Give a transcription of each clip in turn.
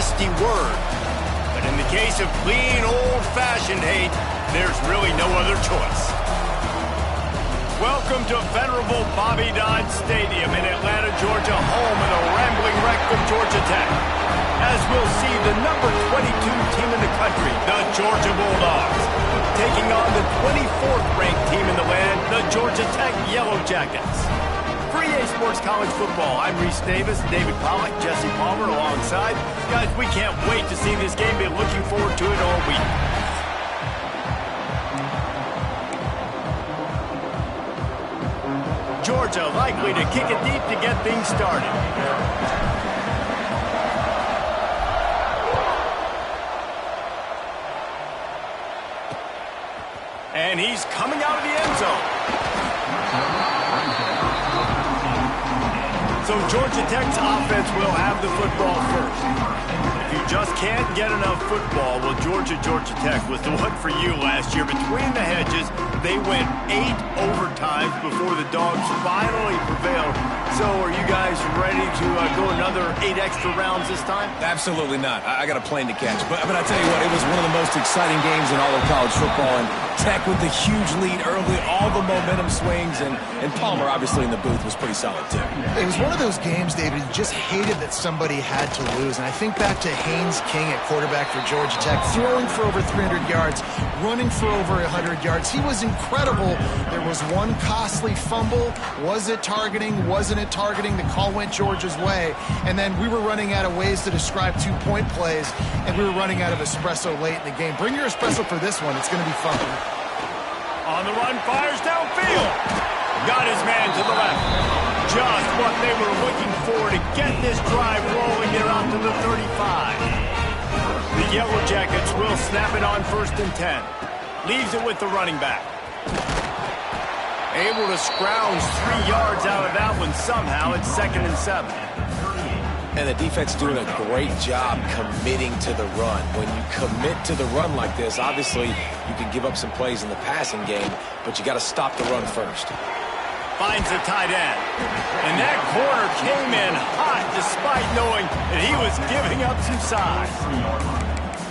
nasty word. But in the case of clean, old-fashioned hate, there's really no other choice. Welcome to venerable Bobby Dodd Stadium in Atlanta, Georgia, home of the rambling wreck of Georgia Tech. As we'll see the number 22 team in the country, the Georgia Bulldogs, taking on the 24th ranked team in the land, the Georgia Tech Yellow Jackets. For EA Sports College Football, I'm Reese Davis, David Pollack, Jesse Palmer alongside. Guys, we can't wait to see this game. Been looking forward to it all week. Georgia likely to kick it deep to get things started. And he's coming out of the end zone. So Georgia Tech's offense will have the football first. If you just can't get enough football, well, Georgia Tech was the one for you last year. Between the hedges, they went 8 overtimes before the Dogs finally prevailed. So are you guys ready to go another 8 extra rounds this time? Absolutely not. I got a plane to catch. But I tell you what, it was one of the most exciting games in all of college football. And Tech with the huge lead early, all the momentum swings, and Palmer obviously in the booth was pretty solid too. It was one of those games, David, you just hated that somebody had to lose. And I think back to Haynes King at quarterback for Georgia Tech, throwing for over 300 yards, running for over 100 yards. He was incredible. There was one costly fumble. Was it targeting? Wasn't it targeting? The call went Georgia's way. And then we were running out of ways to describe 2-point plays, and we were running out of espresso late in the game. Bring your espresso for this one. It's going to be fun. On the run, fires downfield. Got his man to the left. Just what they were looking for to get this drive rolling there out to the 35. The Yellow Jackets will snap it on 1st and 10. Leaves it with the running back. Able to scrounge 3 yards out of that one somehow. It's 2nd and 7. And the defense doing a great job committing to the run. When you commit to the run like this, obviously you can give up some plays in the passing game, but you got to stop the run first. Finds the tight end. And that corner came in hot despite knowing that he was giving up some size.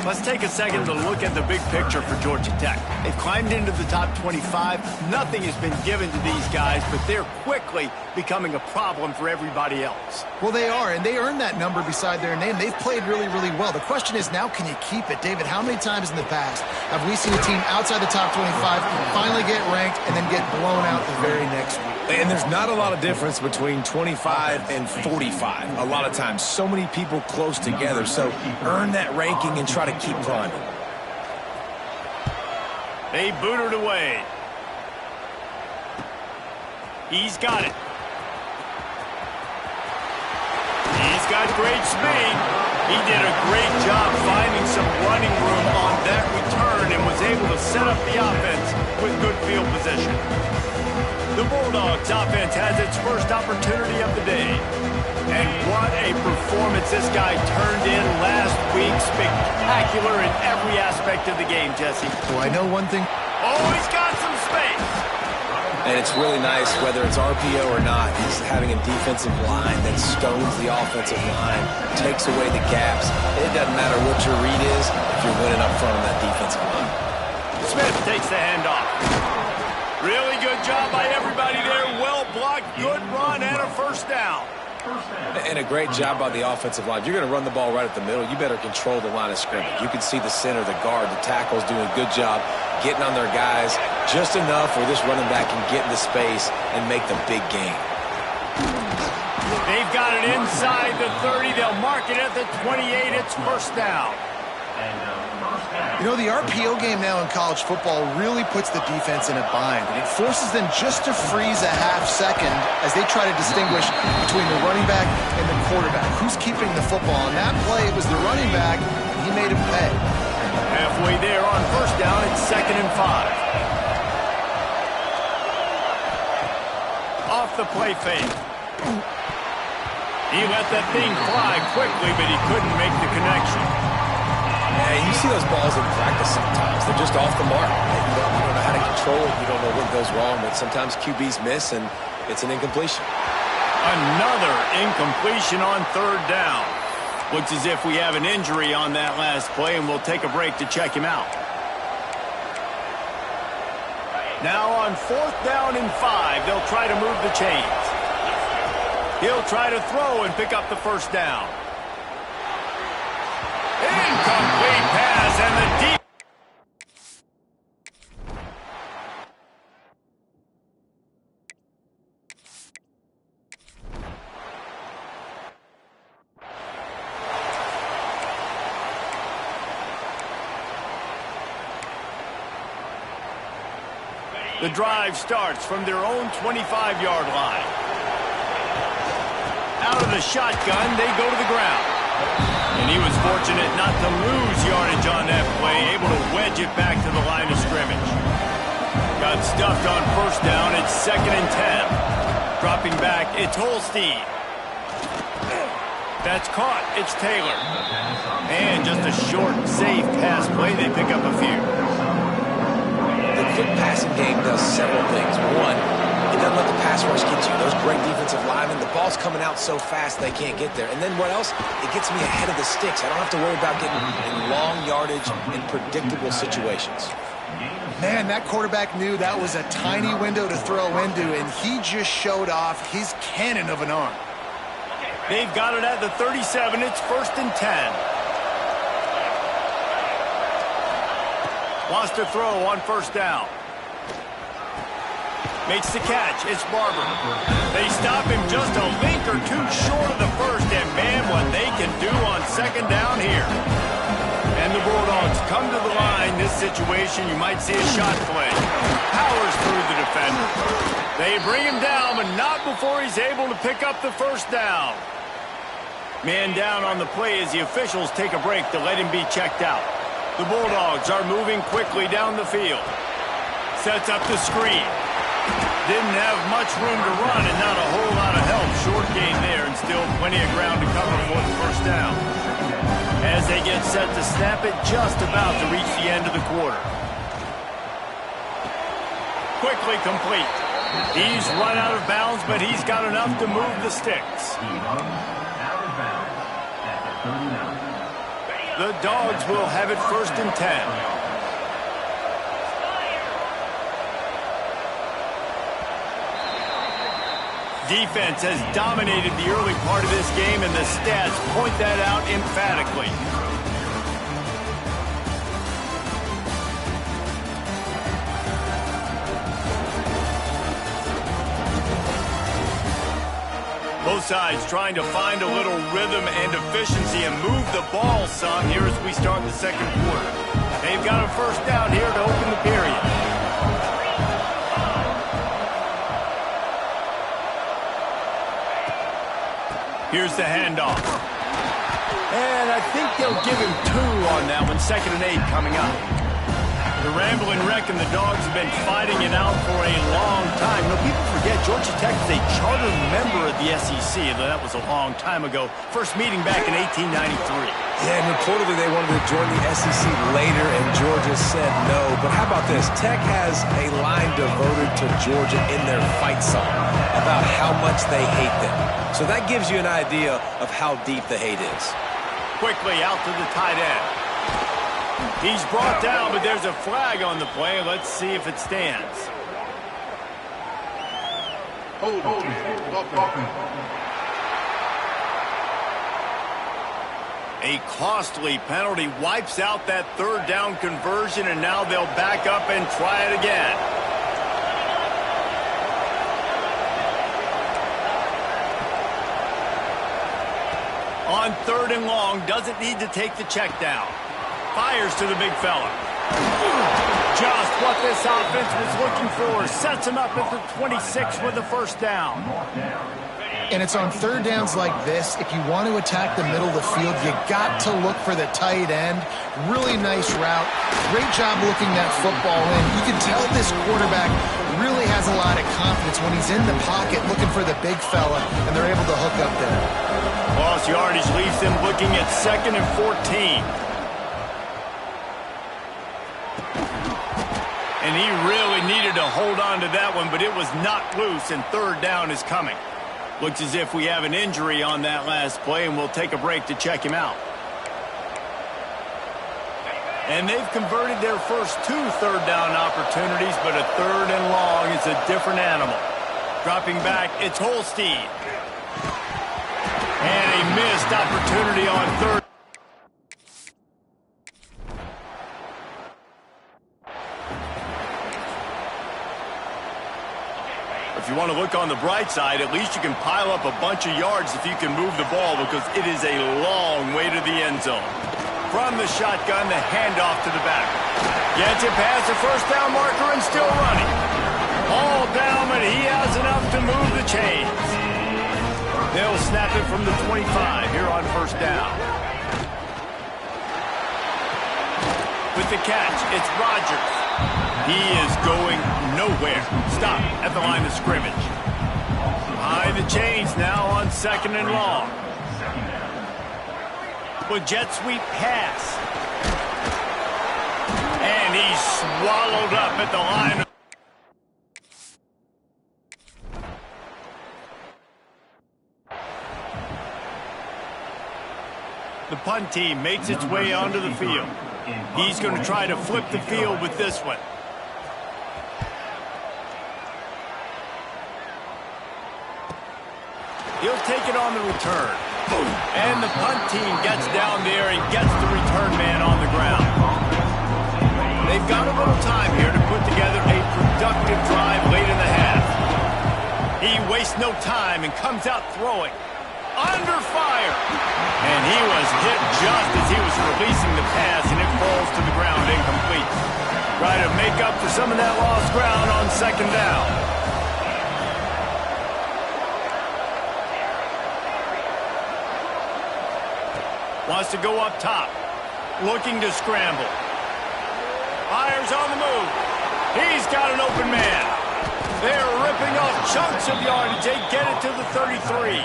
Let's take a second to look at the big picture for Georgia Tech. They've climbed into the top 25. Nothing has been given to these guys, but they're quickly becoming a problem for everybody else. Well, they are, and they earned that number beside their name. They've played really, really well. The question is now, can you keep it? David, how many times in the past have we seen a team outside the top 25 finally get ranked and then get blown out the very next week? And there's not a lot of difference between 25 and 45. A lot of times, so many people close together. So earn that ranking and try to keep climbing. They boot it away. He's got it. He's got great speed. He did a great job finding some running room on that return and was able to set up the offense with good field position. The Bulldogs offense has its first opportunity of the day. And what a performance this guy turned in last week. Spectacular in every aspect of the game, Jesse. Well, I know one thing. Oh, he's got some space. And it's really nice, whether it's RPO or not, he's having a defensive line that stones the offensive line, takes away the gaps. It doesn't matter what your read is if you're winning up front on that defensive line. Smith takes the handoff. Really good job by everybody there. Well blocked, good run, and a first down. And a great job by the offensive line. If you're going to run the ball right at the middle, you better control the line of scrimmage. You can see the center, the guard, the tackles doing a good job getting on their guys just enough where this running back can get into space and make the big game. They've got it inside the 30. They'll mark it at the 28. It's first down. You know, the RPO game now in college football really puts the defense in a bind, and it forces them just to freeze a half second as they try to distinguish between the running back and the quarterback. Who's keeping the football? On that play, it was the running back, and he made him pay. Halfway there on first down, it's 2nd and 5. Off the play fake. He let that thing fly quickly, but he couldn't make the connection. Yeah, you see those balls in practice sometimes. They're just off the mark. You don't know how to control it. You don't know what goes wrong, but sometimes QBs miss, and it's an incompletion. Another incompletion on 3rd down. Looks as if we have an injury on that last play, and we'll take a break to check him out. Now on 4th down and 5, they'll try to move the chains. He'll try to throw and pick up the first down. Incomplete pass, and the deep. The drive starts from their own 25-yard line. Out of the shotgun, they go to the ground. And he was fortunate not to lose yardage on that play, able to wedge it back to the line of scrimmage. Got stuffed on 1st down, it's 2nd and 10. Dropping back, it's Holstein. That's caught, it's Taylor. And just a short, safe pass play, they pick up a few. The quick passing game does several things. One, it doesn't let the pass rush get you. Those great defensive linemen, the ball's coming out so fast they can't get there. And then what else? It gets me ahead of the sticks. I don't have to worry about getting in long yardage in predictable situations. Man, that quarterback knew that was a tiny window to throw into, and he just showed off his cannon of an arm. They've got it at the 37. It's 1st and 10. Wants to throw on 1st down. Makes the catch. It's Barber. They stop him just a link or two short of the first, and man, what they can do on 2nd down here. And the Bulldogs come to the line. This situation, you might see a shot play. Powers through the defender. They bring him down, but not before he's able to pick up the 1st down. Man down on the play as the officials take a break to let him be checked out. The Bulldogs are moving quickly down the field. Sets up the screen. Didn't have much room to run and not a whole lot of help. Short gain there and still plenty of ground to cover for the 1st down. As they get set to snap it, just about to reach the end of the quarter. Quickly complete. He's run out of bounds, but he's got enough to move the sticks. The Dogs will have it 1st and 10. Defense has dominated the early part of this game, and the stats point that out emphatically. Both sides trying to find a little rhythm and efficiency and move the ball some here as we start the 2nd quarter. They've got a 1st down here to open the period. Here's the handoff. And I think they'll give him 2 on that one. 2nd and 8 coming up. The Rambling Wreck and the Dogs have been fighting it out for a long time. You know, people forget Georgia Tech is a charter member of the SEC. That was a long time ago. First meeting back in 1893. Yeah, and reportedly they wanted to join the SEC later, and Georgia said no. But how about this? Tech has a line devoted to Georgia in their fight song about how much they hate them. So that gives you an idea of how deep the hate is. Quickly out to the tight end. He's brought down, but there's a flag on the play. Let's see if it stands. A costly penalty wipes out that 3rd down conversion, and now they'll back up and try it again. On 3rd and long, doesn't need to take the check down. Fires to the big fella. Just what this offense was looking for. Sets him up at the 26 with the 1st down. And it's on 3rd downs like this. If you want to attack the middle of the field, you got to look for the tight end. Really nice route. Great job looking that football in. You can tell this quarterback really has a lot of confidence when he's in the pocket looking for the big fella, and they're able to hook up there. Lost yardage leaves them looking at 2nd and 14. And he really needed to hold on to that one, but it was knocked loose, and 3rd down is coming. Looks as if we have an injury on that last play, and we'll take a break to check him out. And they've converted their first 2 third-down opportunities, but a 3rd and long is a different animal. Dropping back, it's Holstein. And a missed opportunity on 3rd. If you want to look on the bright side, at least you can pile up a bunch of yards if you can move the ball, because it is a long way to the end zone. From the shotgun, the handoff to the back. Gets it past the first down marker and still running. All down, but he has enough to move the chains. They'll snap it from the 25 here on first down. With the catch, it's Rodgers. He is going nowhere. Stop at the line of scrimmage. Behind the chains now on 2nd and long. With jet sweep pass. And he's swallowed up at the line. The punt team makes its way onto the field. He's going to try to flip the field with this one. He'll take it on the return. And the punt team gets down there and gets the return man on the ground. They've got a little time here to put together a productive drive late in the half. He wastes no time and comes out throwing. Under fire. And he was hit just as he was releasing the pass, and it falls to the ground incomplete. Try to make up for some of that lost ground on 2nd down. Wants to go up top. Looking to scramble. Fires on the move. He's got an open man. They're ripping off chunks of yardage. They get it to the 33.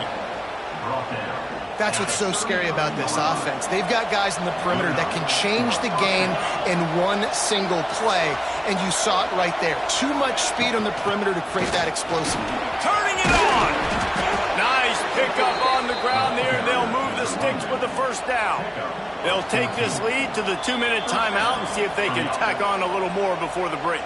That's what's so scary about this offense. They've got guys in the perimeter that can change the game in one single play, and you saw it right there. Too much speed on the perimeter to create that explosive. Turning it on. Nice pickup on the ground there. They'll move the sticks with the first down. They'll take this lead to the 2-minute timeout and see if they can tack on a little more before the break.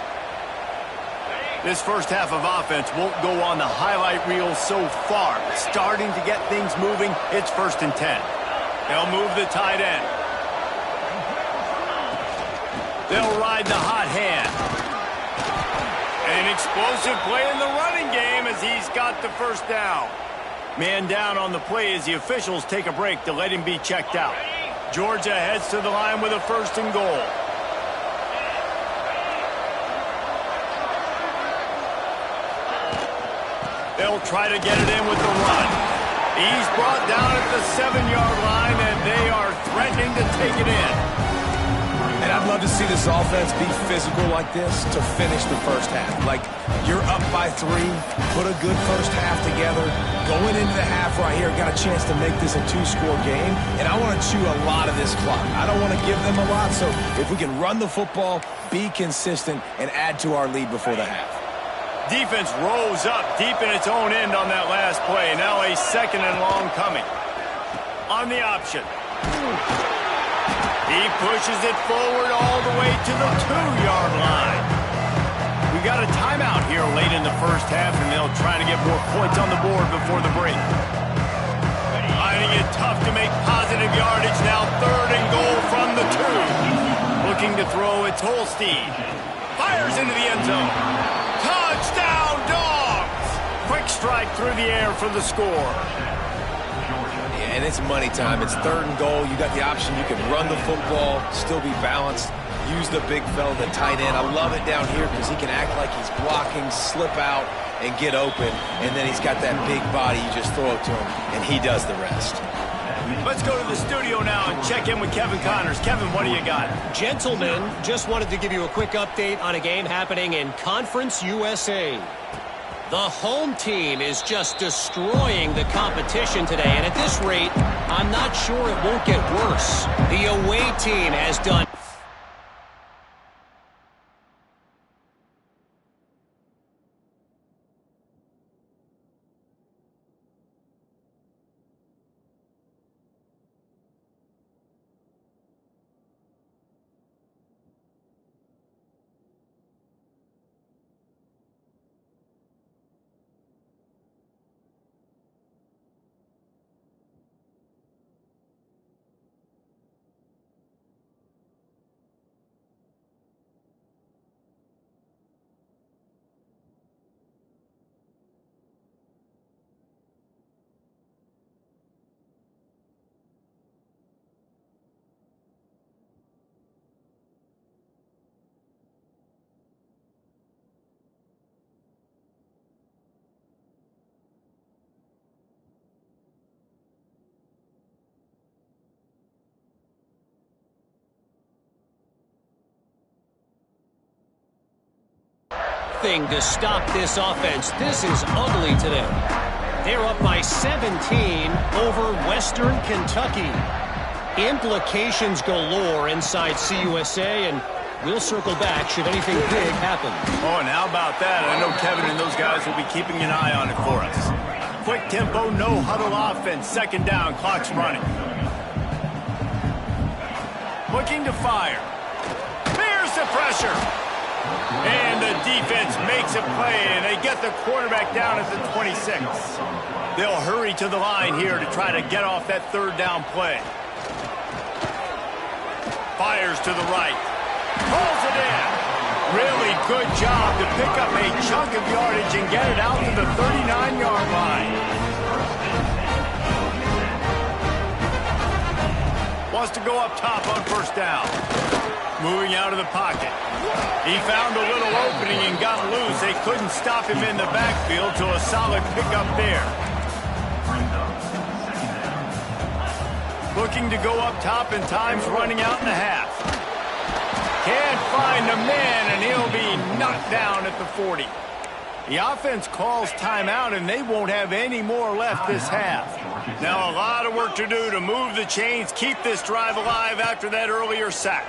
This first half of offense won't go on the highlight reel so far. Starting to get things moving, it's 1st and 10. They'll move the tight end. They'll ride the hot hand. An explosive play in the running game as he's got the first down. Man down on the play as the officials take a break to let him be checked out. Georgia heads to the line with a 1st and goal. They'll try to get it in with the run. He's brought down at the 7-yard line, and they are threatening to take it in. And I'd love to see this offense be physical like this to finish the first half. Like, you're up by 3, put a good first half together. Going into the half right here, got a chance to make this a 2-score game, and I want to chew a lot of this clock. I don't want to give them a lot, so if we can run the football, be consistent, and add to our lead before the half. Defense rose up deep in its own end on that last play. Now a 2nd and long coming. On the option. He pushes it forward all the way to the 2-yard line. We got a timeout here late in the first half, and they'll try to get more points on the board before the break. Finding it tough to make positive yardage. Now 3rd and goal from the 2. Looking to throw, it's Holstein. Fires into the end zone. Touchdown, Dogs! Quick strike through the air for the score. Yeah, and it's money time. It's 3rd and goal. You got the option. You can run the football, still be balanced, use the big fella, the tight end. I love it down here because he can act like he's blocking, slip out, and get open. And then he's got that big body. You just throw it to him, and he does the rest. Let's go to the studio now and check in with Kevin Connors. Kevin, what do you got? Gentlemen, just wanted to give you a quick update on a game happening in Conference USA. The home team is just destroying the competition today, and at this rate, I'm not sure it won't get worse. The away team has done nothing to stop this offense. This is ugly today. They're up by 17 over Western Kentucky. Implications galore inside CUSA, and we'll circle back should anything big happen. Oh, and how about that? I know Kevin and those guys will be keeping an eye on it for us. Quick tempo, no huddle offense. Second down, clock's running. Looking to fire. There's the pressure. And the defense makes a play, and they get the quarterback down at the 26. They'll hurry to the line here to try to get off that third down play. Fires to the right. Pulls it in. Really good job to pick up a chunk of yardage and get it out to the 39-yard line. Wants to go up top on first down. Moving out of the pocket. He found a little opening and got loose. They couldn't stop him in the backfield, so a solid pickup there. Looking to go up top, and time's running out in the half. Can't find a man, and he'll be knocked down at the 40. The offense calls timeout, and they won't have any more left this half. Now a lot of work to do to move the chains, keep this drive alive after that earlier sack.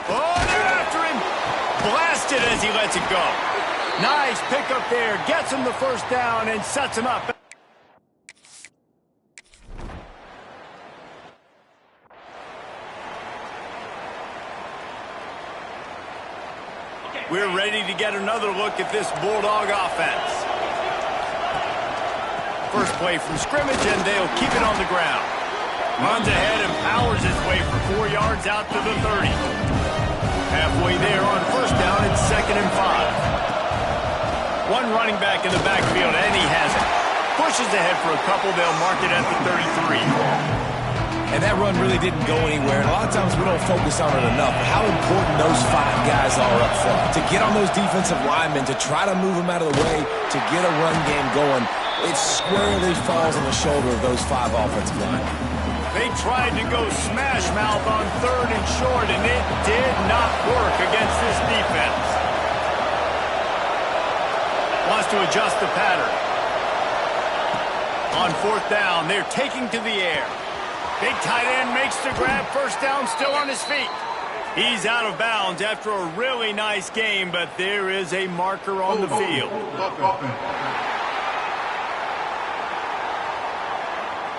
Oh, they're after him. Blasted as he lets it go. Nice pickup there. Gets him the first down and sets him up. We're ready to get another look at this Bulldog offense. First play from scrimmage, and they'll keep it on the ground. Runs ahead and powers his way for 4 yards out to the 30. Halfway there on first down, it's 2nd and 5. One running back in the backfield, and he has it. Pushes ahead for a couple. They'll mark it at the 33. And that run really didn't go anywhere. And a lot of times we don't focus on it enough. How important those 5 guys are up front. To get on those defensive linemen, to try to move them out of the way, to get a run game going, it squarely falls on the shoulder of those 5 offensive linemen. They tried to go smash mouth on 3rd and short, and it did not work against this defense. Wants to adjust the pattern. On 4th down, they're taking to the air. Big tight end makes the grab. First down, still on his feet. He's out of bounds after a really nice game, but there is a marker on the field.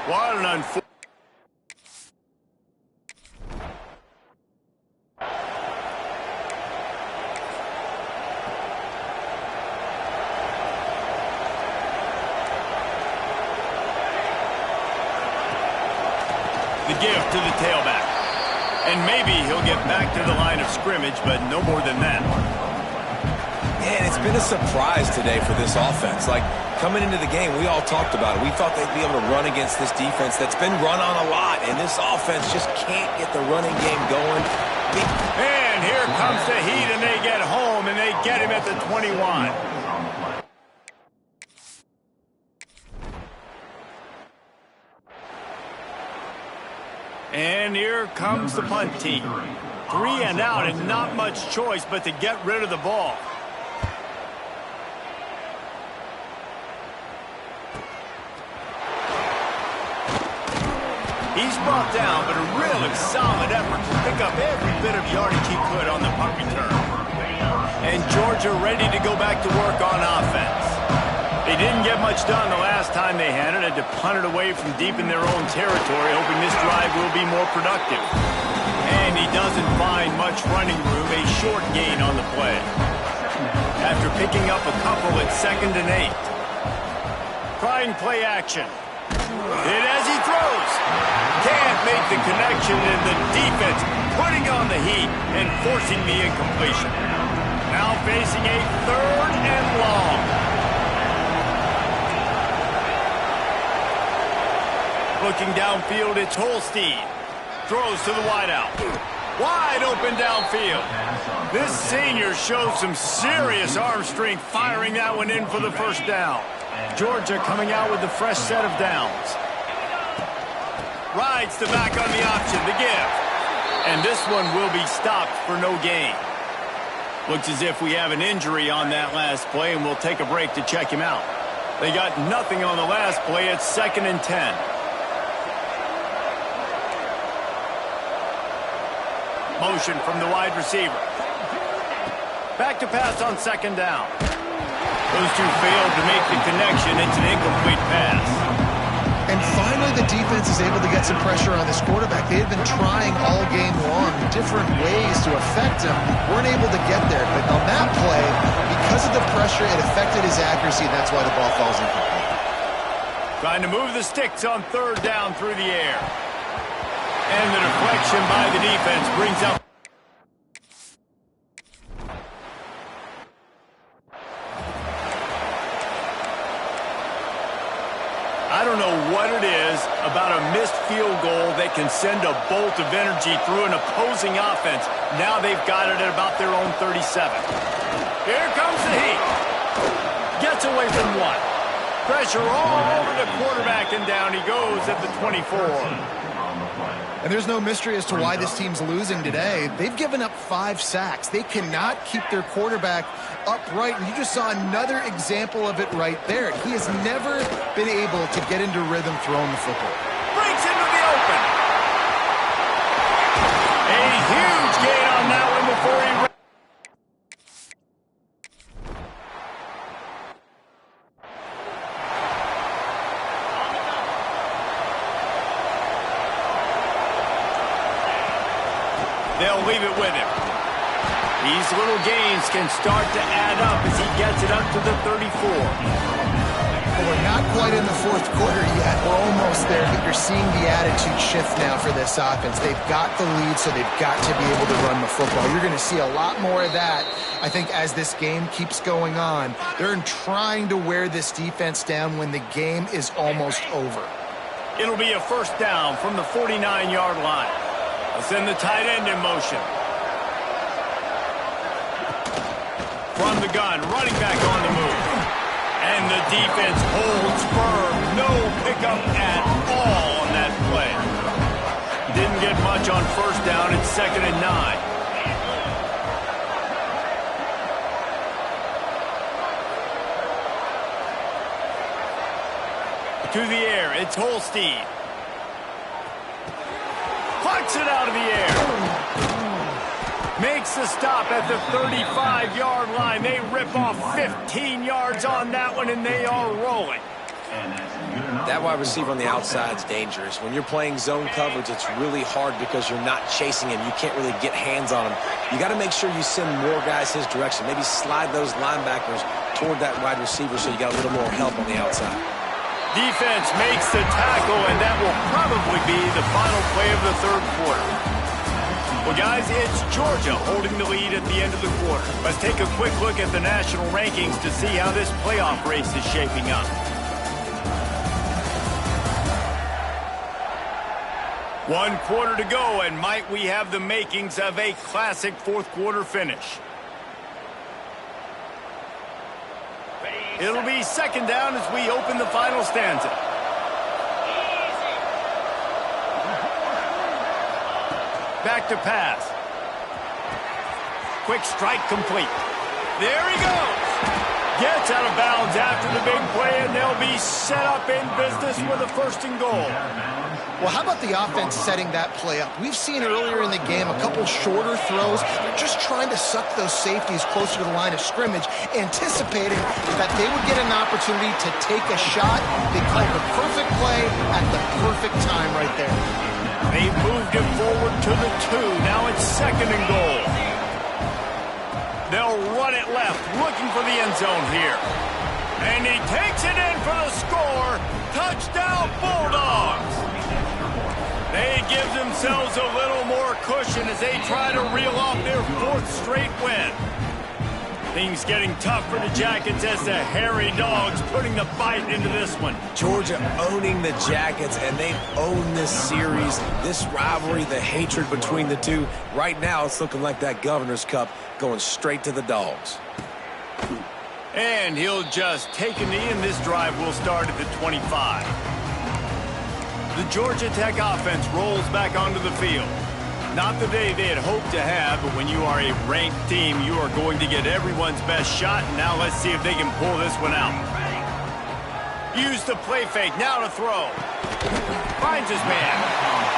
What an unfortunate... The gift to the tailback. And maybe he'll get back to the line of scrimmage, but no more than that. Man, it's been a surprise today for this offense. Like, coming into the game, we all talked about it. We thought they'd be able to run against this defense that's been run on a lot, and this offense just can't get the running game going. And here comes the heat, and they get home, and they get him at the 21. And here comes the punt team. 3 and out, and not much choice but to get rid of the ball. He's brought down, but a really solid effort to pick up every bit of yardage he could on the punt return. And Georgia ready to go back to work on offense. They didn't get much done the last time they had it. Had to punt it away from deep in their own territory, hoping this drive will be more productive. And he doesn't find much running room, a short gain on the play. After picking up a couple at 2nd and 8. Trying play action. Hit as he throws. Can't make the connection, and the defense putting on the heat and forcing the incompletion. Now facing a 3rd and long. Looking downfield, it's Holstein. Throws to the wideout. Wide open downfield. This senior shows some serious arm strength, firing that one in for the first down. Georgia coming out with a fresh set of downs. Rides the back on the option, the give. And this one will be stopped for no gain. Looks as if we have an injury on that last play, and we'll take a break to check him out. They got nothing on the last play. It's 2nd and 10. Motion from the wide receiver. Back to pass on 2nd down. Those two failed to make the connection. It's an incomplete pass. And finally, the defense is able to get some pressure on this quarterback. They had been trying all game long different ways to affect him. Weren't able to get there. But on that play, because of the pressure, it affected his accuracy, and that's why the ball falls incomplete. Trying to move the sticks on 3rd down through the air. And the deflection by the defense brings up. I don't know what it is about a missed field goal that can send a bolt of energy through an opposing offense. Now they've got it at about their own 37. Here comes the heat. Gets away from one. Pressure all over the quarterback, and down he goes at the 24. And there's no mystery as to why this team's losing today. They've given up 5 sacks. They cannot keep their quarterback upright, and you just saw another example of it right there. He has never been able to get into rhythm throwing the football. Breaks into the open. A huge gain on that one before he... They'll leave it with him. These little gains can start to add up as he gets it up to the 34. Well, we're not quite in the 4th quarter yet. We're almost there, but you're seeing the attitude shift now for this offense. They've got the lead, so they've got to be able to run the football. You're going to see a lot more of that, I think, as this game keeps going on. They're trying to wear this defense down when the game is almost over. It'll be a 1st down from the 49-yard line. They'll send the tight end in motion. From the gun, running back on the move. And the defense holds firm. No pickup at all on that play. Didn't get much on 1st down. It's 2nd and 9. To the air, it's Holstein. Plucks it out of the air. Makes the stop at the 35-yard line. They rip off 15 yards on that one, and they are rolling. That wide receiver on the outside is dangerous. When you're playing zone coverage, it's really hard because you're not chasing him. You can't really get hands on him. You got to make sure you send more guys his direction. Maybe slide those linebackers toward that wide receiver so you got a little more help on the outside. Defense makes the tackle, and that will probably be the final play of the 3rd quarter. Well, guys, it's Georgia holding the lead at the end of the quarter. Let's take a quick look at the national rankings to see how this playoff race is shaping up. One quarter to go, and might we have the makings of a classic 4th quarter finish. It'll be 2nd down as we open the final stanza. Back to pass. Quick strike complete. There he goes. Gets out of bounds after the big play, and they'll be set up in business with a 1st and goal. Well, how about the offense setting that play up? We've seen earlier in the game a couple shorter throws. They're just trying to suck those safeties closer to the line of scrimmage, anticipating that they would get an opportunity to take a shot. They called the perfect play at the perfect time right there. They moved him forward to the 2. Now it's 2nd and goal. They'll run it left, looking for the end zone here. And he takes it in for the score. Touchdown, Bulldogs. They give themselves a little more cushion as they try to reel off their 4th straight win. Things getting tough for the Jackets as the hairy dogs putting the bite into this one. Georgia owning the Jackets, and they've owned this series, this rivalry, the hatred between the two. Right now, it's looking like that Governor's Cup going straight to the Dogs. And he'll just take a knee, and this drive will start at the 25. The Georgia Tech offense rolls back onto the field. Not the day they had hoped to have, but when you are a ranked team, you are going to get everyone's best shot. And now let's see if they can pull this one out. Use the play fake, now to throw. Finds his man.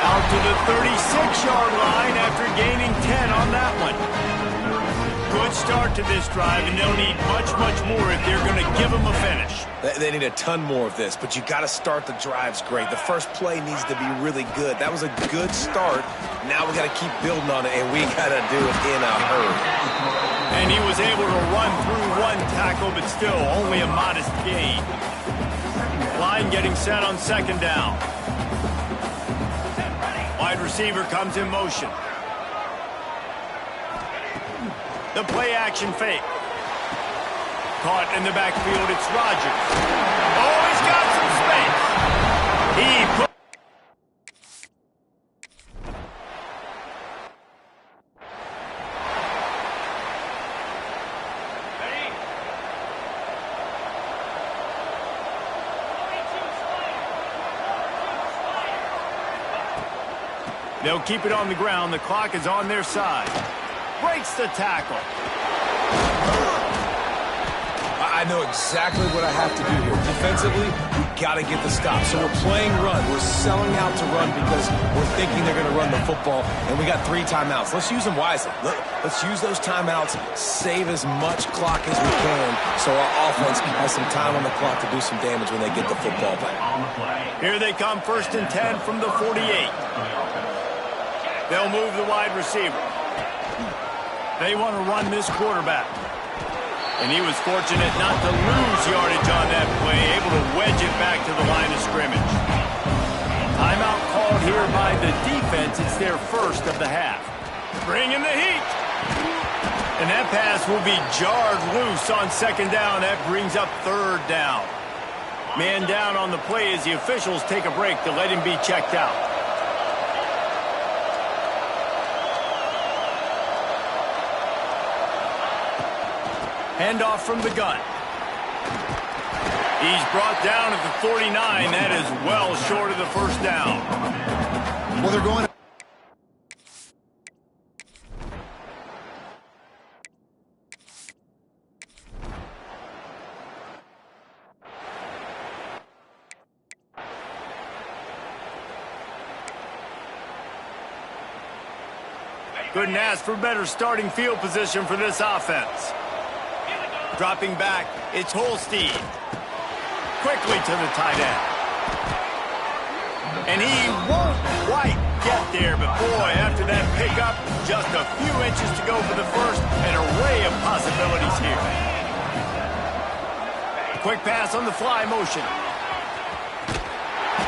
Out to the 36-yard line after gaining 10 on that one. Good start to this drive, and they'll need much, much more if they're going to give them a finish. They need a ton more of this, but you got to start the drives great. The first play needs to be really good. That was a good start. Now we got to keep building on it, and we got to do it in a hurry. And he was able to run through one tackle, but still only a modest gain. Line getting set on second down. Wide receiver comes in motion. The play action fake. Caught in the backfield, it's Rodgers. Oh, he's got some space. He put... They'll keep it on the ground. The clock is on their side. Breaks the tackle. I know exactly what I have to do here. Defensively, we got to get the stop. So we're playing run. We're selling out to run because we're thinking they're going to run the football, and we got 3 timeouts. Let's use them wisely. Let's use those timeouts, save as much clock as we can so our offense has some time on the clock to do some damage when they get the football back. Here they come, 1st and 10 from the 48. They'll move the wide receiver. They want to run this quarterback. And he was fortunate not to lose yardage on that play, able to wedge it back to the line of scrimmage. Timeout called here by the defense. It's their first of the half. Bringing the heat. And that pass will be jarred loose on second down. That brings up 3rd down. Man down on the play as the officials take a break to let him be checked out. Handoff from the gun. He's brought down at the 49. That is well short of the first down. Well, they're going... Couldn't ask for better starting field position for this offense. Dropping back, it's Holstein. Quickly to the tight end. And he won't quite get there, but boy, after that pickup, just a few inches to go for the first. An array of possibilities here. Quick pass on the fly motion.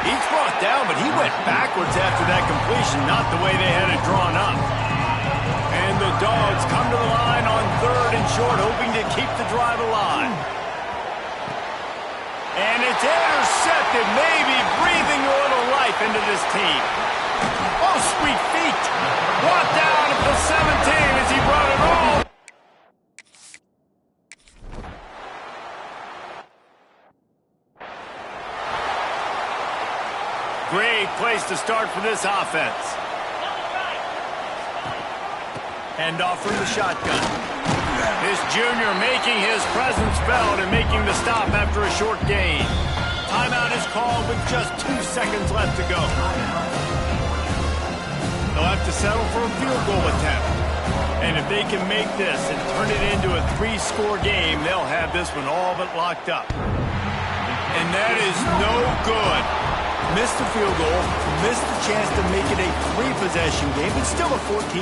He's brought down, but he went backwards after that completion, not the way they had it drawn up. And the Dogs come to the line on 3rd and short, hoping to keep the drive alive. And it's intercepted, maybe breathing a little life into this team. Oh, sweet feet. Brought down at the 17 as he brought it all. Great place to start for this offense. Handoff from the shotgun. This junior making his presence felt and making the stop after a short gain. Timeout is called with just 2 seconds left to go. They'll have to settle for a field goal attempt. And if they can make this and turn it into a 3-score game, they'll have this one all but locked up. And that is no good. Missed the field goal, missed the chance to make it a 3-possession game. It's still a 14